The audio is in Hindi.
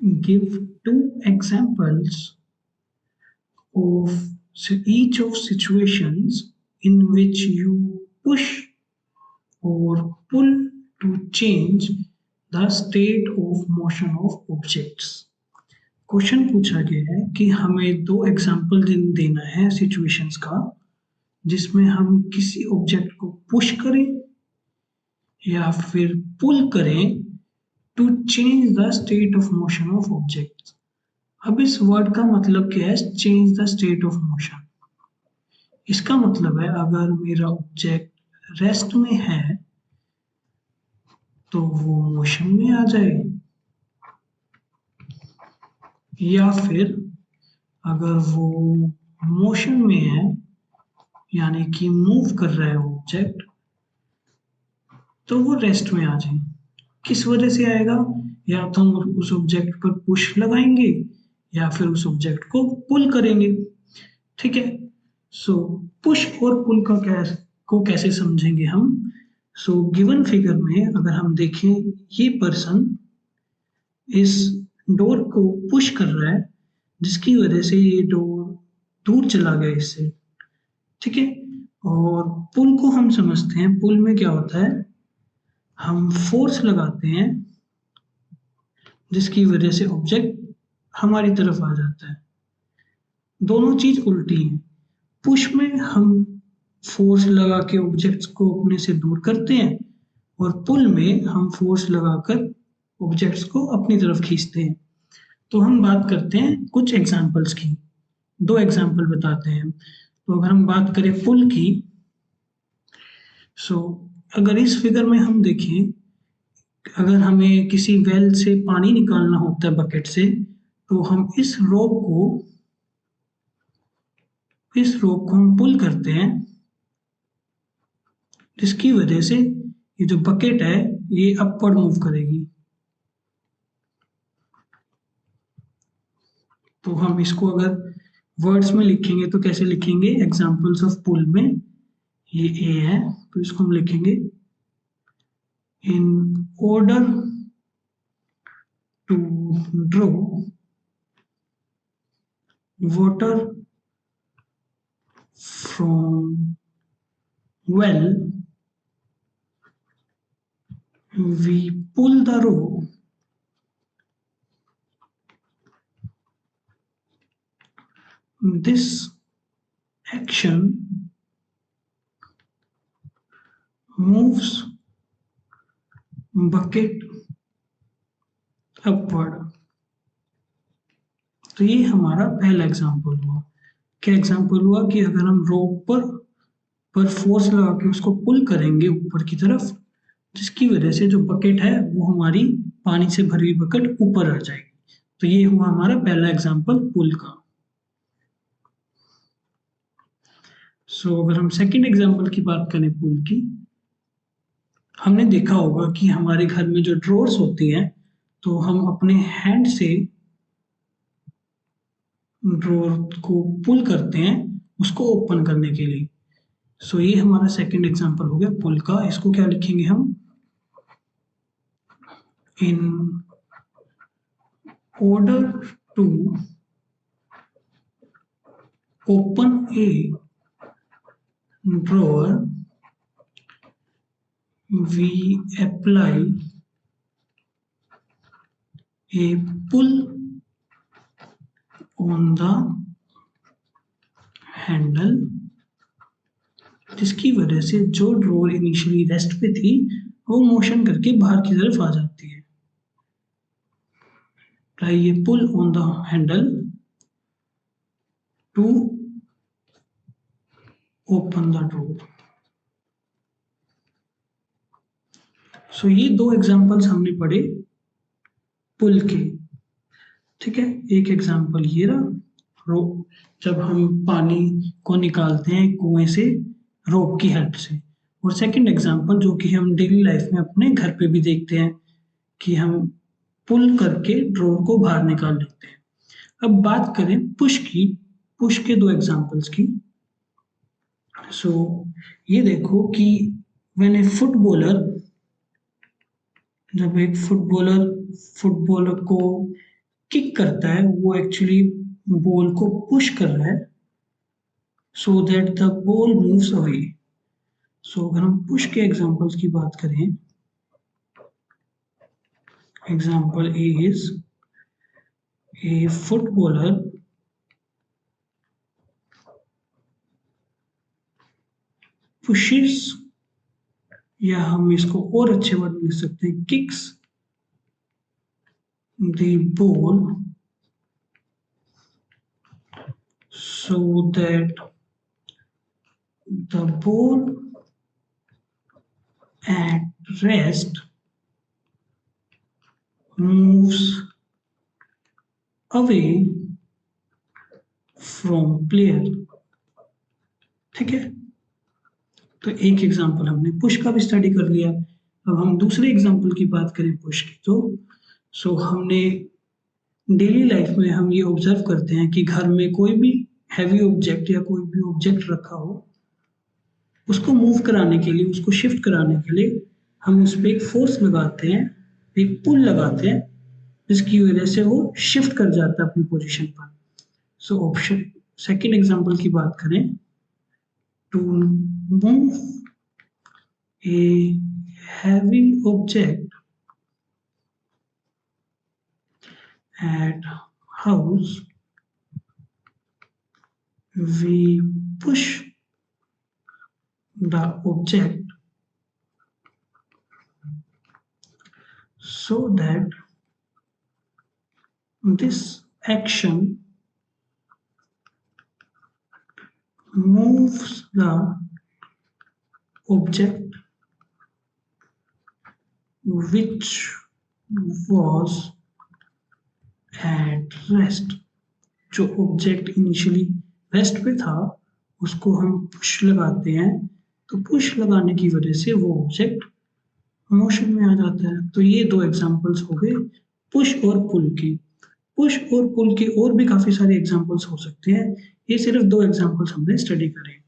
Give two examples of each of situations in which you push or pull to change the state of motion of objects. Question पूछा गया है कि हमें दो एग्जाम्पल देना है सिचुएशंस का जिसमें हम किसी ऑब्जेक्ट को पुश करें या फिर पुल करें to change the state of motion of object. अब इस वर्ड का मतलब क्या है, change the state of motion. इसका मतलब है अगर मेरा ऑब्जेक्ट रेस्ट में है तो वो मोशन में आ जाए, या फिर अगर वो मोशन में है यानी कि मूव कर रहा है ऑब्जेक्ट तो वो रेस्ट में आ जाए। किस वजह से आएगा, या तो हम उस ऑब्जेक्ट पर पुश लगाएंगे या फिर उस ऑब्जेक्ट को पुल करेंगे। ठीक है, सो पुश और पुल को कैसे समझेंगे हम। सो गिवन फिगर में अगर हम देखें, ये पर्सन इस डोर को पुश कर रहा है जिसकी वजह से ये डोर दूर चला गया इससे। ठीक है, और पुल को हम समझते हैं, पुल में क्या होता है, हम फोर्स लगाते हैं जिसकी वजह से ऑब्जेक्ट हमारी तरफ आ जाता है। दोनों चीज उल्टी हैं। पुश में हम फोर्स लगा के ऑब्जेक्ट्स को अपने से दूर करते हैं और पुल में हम फोर्स लगाकर ऑब्जेक्ट्स को अपनी तरफ खींचते हैं। तो हम बात करते हैं कुछ एग्जांपल्स की, दो एग्जांपल बताते हैं। तो अगर हम बात करें पुल की, सो अगर इस फिगर में हम देखें, अगर हमें किसी वेल से पानी निकालना होता है बकेट से, तो हम इस रोप को हम पुल करते हैं जिसकी वजह से ये जो बकेट है ये अपवर्ड मूव करेगी। तो हम इसको अगर वर्ड्स में लिखेंगे तो कैसे लिखेंगे, एग्जांपल्स ऑफ पुल में ये ए है तो इसको हम लिखेंगे in order to draw water from well we pull the rope this action moves bucket upward। तो ये हमारा पहला एग्जांपल हुआ। क्या एग्जांपल हुआ कि अगर हम रोप पर फोर्स लगा के उसको पुल करेंगे ऊपर की तरफ, जिसकी वजह से जो बकेट है वो हमारी पानी से भरी हुई बकेट ऊपर आ जाएगी। तो ये हुआ हमारा पहला एग्जांपल पुल का। सो अगर हम सेकंड एग्जांपल की बात करें पुल की, हमने देखा होगा कि हमारे घर में जो ड्रॉर्स होती हैं तो हम अपने हैंड से ड्रॉर को पुल करते हैं उसको ओपन करने के लिए। सो ये हमारा सेकंड एग्जांपल हो गया पुल का। इसको क्या लिखेंगे हम, in order to open a drawer we apply a pull on the handle जिसकी वजह से जो ड्रॉर इनिशियली रेस्ट पे थी वो मोशन करके बाहर की तरफ आ जाती है। ये pull on the handle to open the drawer. So ये दो एग्जांपल्स हमने पढ़े पुल के। ठीक है, एक एग्जांपल ये रहा, जब हम पानी को निकालते हैं कुएं से रोप की हेल्प से, और सेकंड एग्जांपल जो कि हम डेली लाइफ में अपने घर पे भी देखते हैं कि हम पुल करके ड्रॉर को बाहर निकाल लेते हैं। अब बात करें पुश की, पुश के दो एग्जांपल्स की। सो ये देखो कि व्हेन ए फुटबॉलर, जब एक फुटबॉलर को किक करता है वो एक्चुअली बॉल को पुश कर रहा है so that the ball moves away. So अगर हम पुश के एग्जांपल्स की बात करें, example A is a footballer pushes, या हम इसको और अच्छे वर्ड में लिख सकते हैं kicks the ball so that the ball at rest moves away from player। ठीक है, तो एक एग्जांपल हमने पुश का भी स्टडी कर लिया। अब हम दूसरे एग्जांपल की बात करें पुश की, तो हमने डेली लाइफ में हम ये ऑब्जर्व करते हैं कि घर में कोई भी हैवी ऑब्जेक्ट या कोई भी ऑब्जेक्ट रखा हो, उसको मूव कराने के लिए, उसको शिफ्ट कराने के लिए हम उस पर एक फोर्स लगाते हैं, एक पुल लगाते हैं, जिसकी वजह से वो शिफ्ट कर जाता है अपनी पोजीशन पर। सो ऑप्शन सेकंड एग्जांपल की बात करें, to move a heavy object at house we push the object so that this action moves the object which was at rest। जो ऑब्जेक्ट इनिशियली रेस्ट पे था उसको हम पुश लगाते हैं, तो पुश लगाने की वजह से वो ऑब्जेक्ट मोशन में आ जाता है। तो ये दो एग्जांपल्स हो गए पुश और पुल की। पुश और पुल के और भी काफी सारे एग्जांपल्स हो सकते हैं, ये सिर्फ दो एग्जांपल्स हमने स्टडी करे।